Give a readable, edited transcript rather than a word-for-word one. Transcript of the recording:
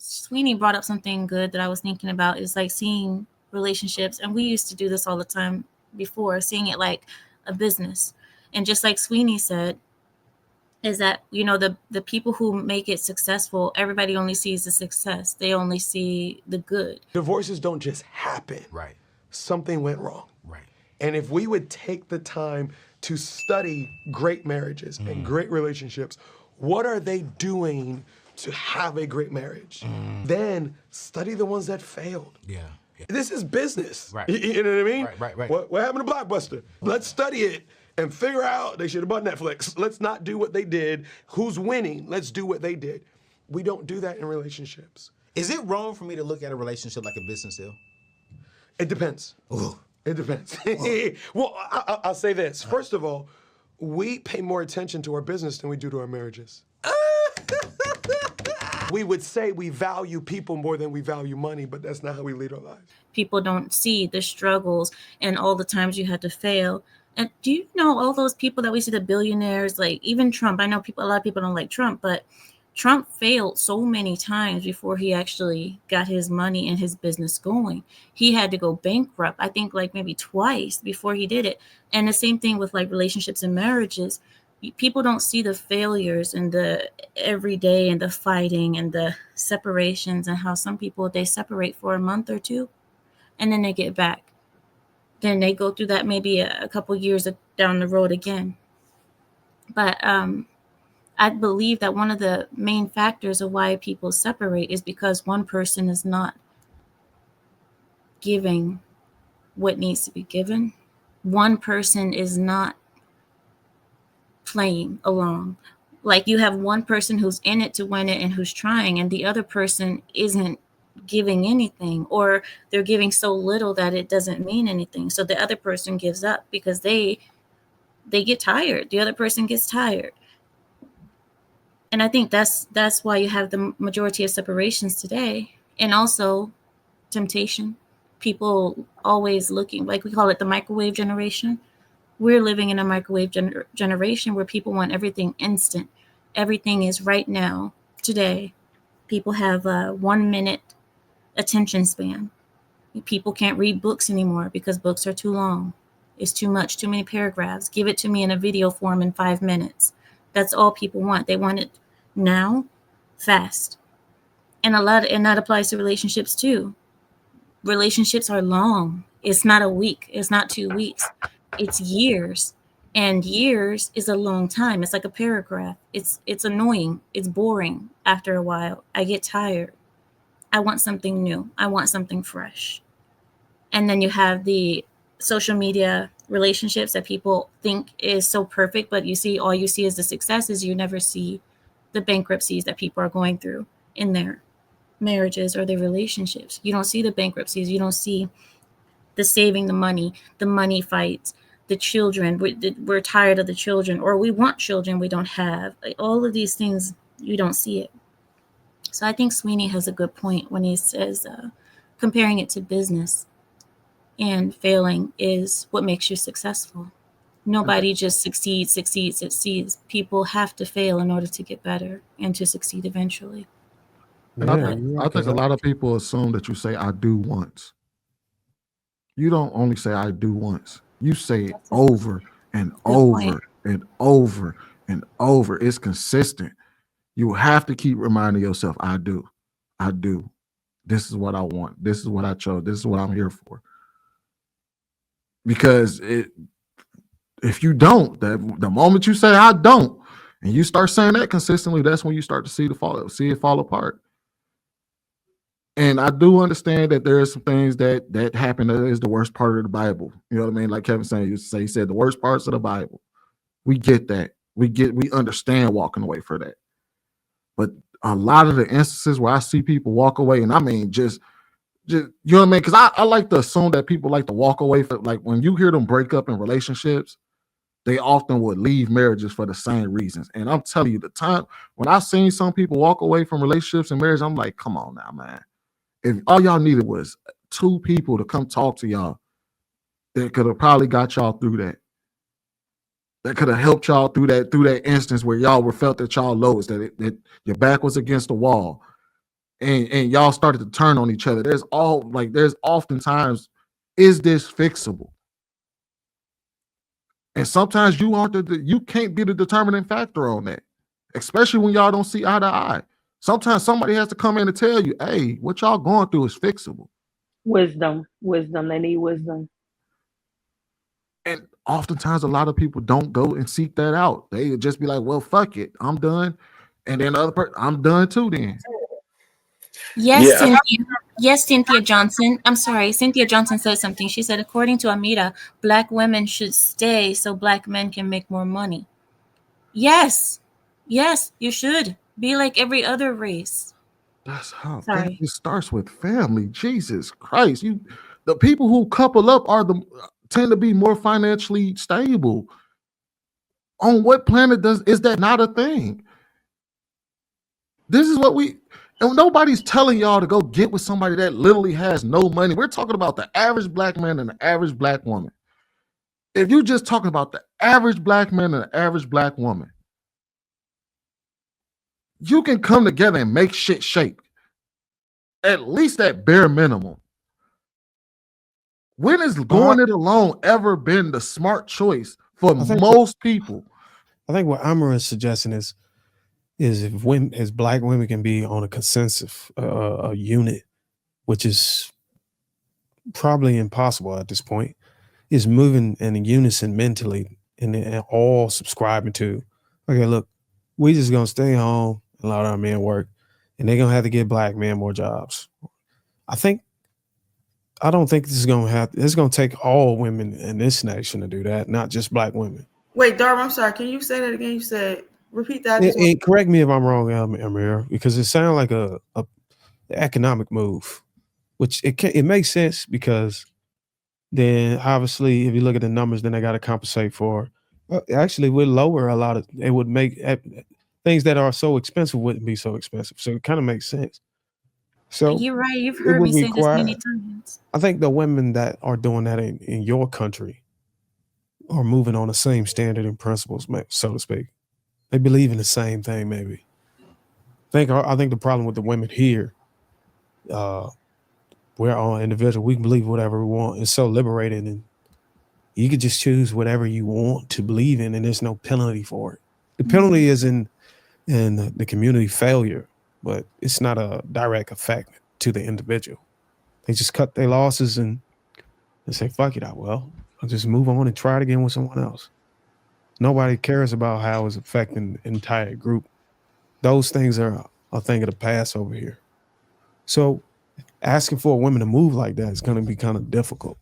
Sweeney brought up something good that I was thinking about is like seeing relationships, and we used to do this all the time before, seeing it like a business. And just like Sweeney said, is that the people who make it successful, everybody only sees the success. They only see the good. Divorces don't just happen. Right. Something went wrong. Right. And if we would take the time to study great marriages and great relationships, what are they doing to have a great marriage? Then study the ones that failed. Yeah. Yeah. This is business. Right. You know what I mean? Right. What happened to Blockbuster? Let's study it and figure out they should have bought Netflix. Let's not do what they did. Who's winning? Let's do what they did. We don't do that in relationships. Is it wrong for me to look at a relationship like a business deal? It depends. Ooh. It depends. Well, I'll say this. First of all, we pay more attention to our business than we do to our marriages. We would say we value people more than we value money, but that's not how we lead our lives. People don't see the struggles and all the times you had to fail. And do you know all those people that we see, the billionaires, like even Trump? I know a lot of people don't like Trump, but Trump failed so many times before he actually got his money and his business going. He had to go bankrupt, I think like maybe twice before he did it. And the same thing with like relationships and marriages. People don't see the failures and the everyday and the fighting and the separations, and how some people, they separate for a month or two and then they get back. Then they go through that maybe a couple years down the road again. But I believe that one of the main factors of why people separate is because one person is not giving what needs to be given. One person is not playing along. Like you have one person who's in it to win it and who's trying, and the other person isn't giving anything, or they're giving so little that it doesn't mean anything. So the other person gives up because they get tired. The other person gets tired. And I think that's why you have the majority of separations today. And also temptation. People always looking, like we call it the microwave generation. We're living in a microwave generation where people want everything instant. Everything is right now, today. People have a 1 minute attention span. People can't read books anymore because books are too long. It's too much, too many paragraphs. Give it to me in a video form in 5 minutes. That's all people want. They want it now, fast. And that applies to relationships too. Relationships are long. It's not a week. It's not 2 weeks. It's years. And years is a long time. It's like a paragraph. It's annoying. It's boring after a while. I get tired. I want something new. I want something fresh. And then you have the social media relationships that people think is so perfect, but all you see is the successes. You never see the bankruptcies that people are going through in their marriages or their relationships. You don't see the bankruptcies. You don't see the saving the money fights, the children. We're tired of the children, or we want children we don't have. Like all of these things, you don't see it. So I think Sweeney has a good point when he says comparing it to business, and failing is what makes you successful. Nobody just succeeds. People have to fail in order to get better and to succeed eventually. And I think a lot of people assume that you say "I do" once. You don't only say "I do" once. You say it over and over and over and over. It's consistent. You have to keep reminding yourself, "I do. I do. This is what I want. This is what I chose. This is what I'm here for." Because if you don't, the moment you say "I don't," and you start saying that consistently, that's when you start to see it fall apart. And I do understand that there are some things that happen that is the worst part of the Bible. You know what I mean? Like Kevin saying, he said the worst parts of the Bible. We get that. We understand walking away for that. But a lot of the instances where I see people walk away, and I mean just you know what I mean? Because I like to assume that people like to walk away for, like, when you hear them break up in relationships, they often would leave marriages for the same reasons. And I'm telling you, the time when I've seen some people walk away from relationships and marriage, I'm like, come on now, man. If all y'all needed was 2 people to come talk to y'all, that could have probably got y'all through that. That could have helped y'all through that instance where y'all felt that y'all lowest, that your back was against the wall. and y'all started to turn on each other. There's oftentimes, is this fixable? And sometimes you can't be the determining factor on that, especially when y'all don't see eye to eye. Sometimes somebody has to come in and tell you, hey, what y'all going through is fixable. Wisdom. They need wisdom. And oftentimes a lot of people don't go and seek that out. They just be like, well, fuck it, I'm done. And then the other person, I'm done too then. Yes, Yeah. Cynthia. Yes, Cynthia Johnson. I'm sorry. Cynthia Johnson said something. She said, according to Ameera, Black women should stay so Black men can make more money. Yes. Yes, you should. Be like every other race. That's how Sorry. it starts with family. Jesus Christ. The people who couple up tend to be more financially stable. On what planet is that not a thing? This is what and nobody's telling y'all to go get with somebody that literally has no money. We're talking about the average Black man and the average Black woman. If you're just talking about the average Black man and the average Black woman, you can come together and make shit shake. At least at bare minimum. When has going it alone ever been the smart choice for most people? I think what Ameera is suggesting is if Black women can be on a consensus, a unit, which is probably impossible at this point, is moving in unison mentally and all subscribing to, okay, look, we just gonna stay home and let our men work, and they're gonna have to give Black men more jobs. I don't think this is gonna happen. It's gonna take all women in this nation to do that, not just Black women. Wait, Darwin, I'm sorry. Can you say that again? You said, repeat that. Correct me if I'm wrong, Ameera, because it sounds like a economic move, which it makes sense because then obviously if you look at the numbers, then they got to compensate for. Actually, would lower a lot of. It would make things that are so expensive wouldn't be so expensive. So it kind of makes sense. So you're right. You've heard me say this many times. I think the women that are doing that in your country are moving on the same standard and principles, so to speak. They believe in the same thing, maybe. I think the problem with the women here, we're all individual. We can believe whatever we want. It's so liberating, and you can just choose whatever you want to believe in, and there's no penalty for it. The penalty is in the community failure, but it's not a direct effect to the individual. They just cut their losses and say, fuck it, I'll just move on and try it again with someone else. Nobody cares about how it's affecting the entire group. Those things are a thing of the past over here. So asking for women to move like that is going to be kind of difficult.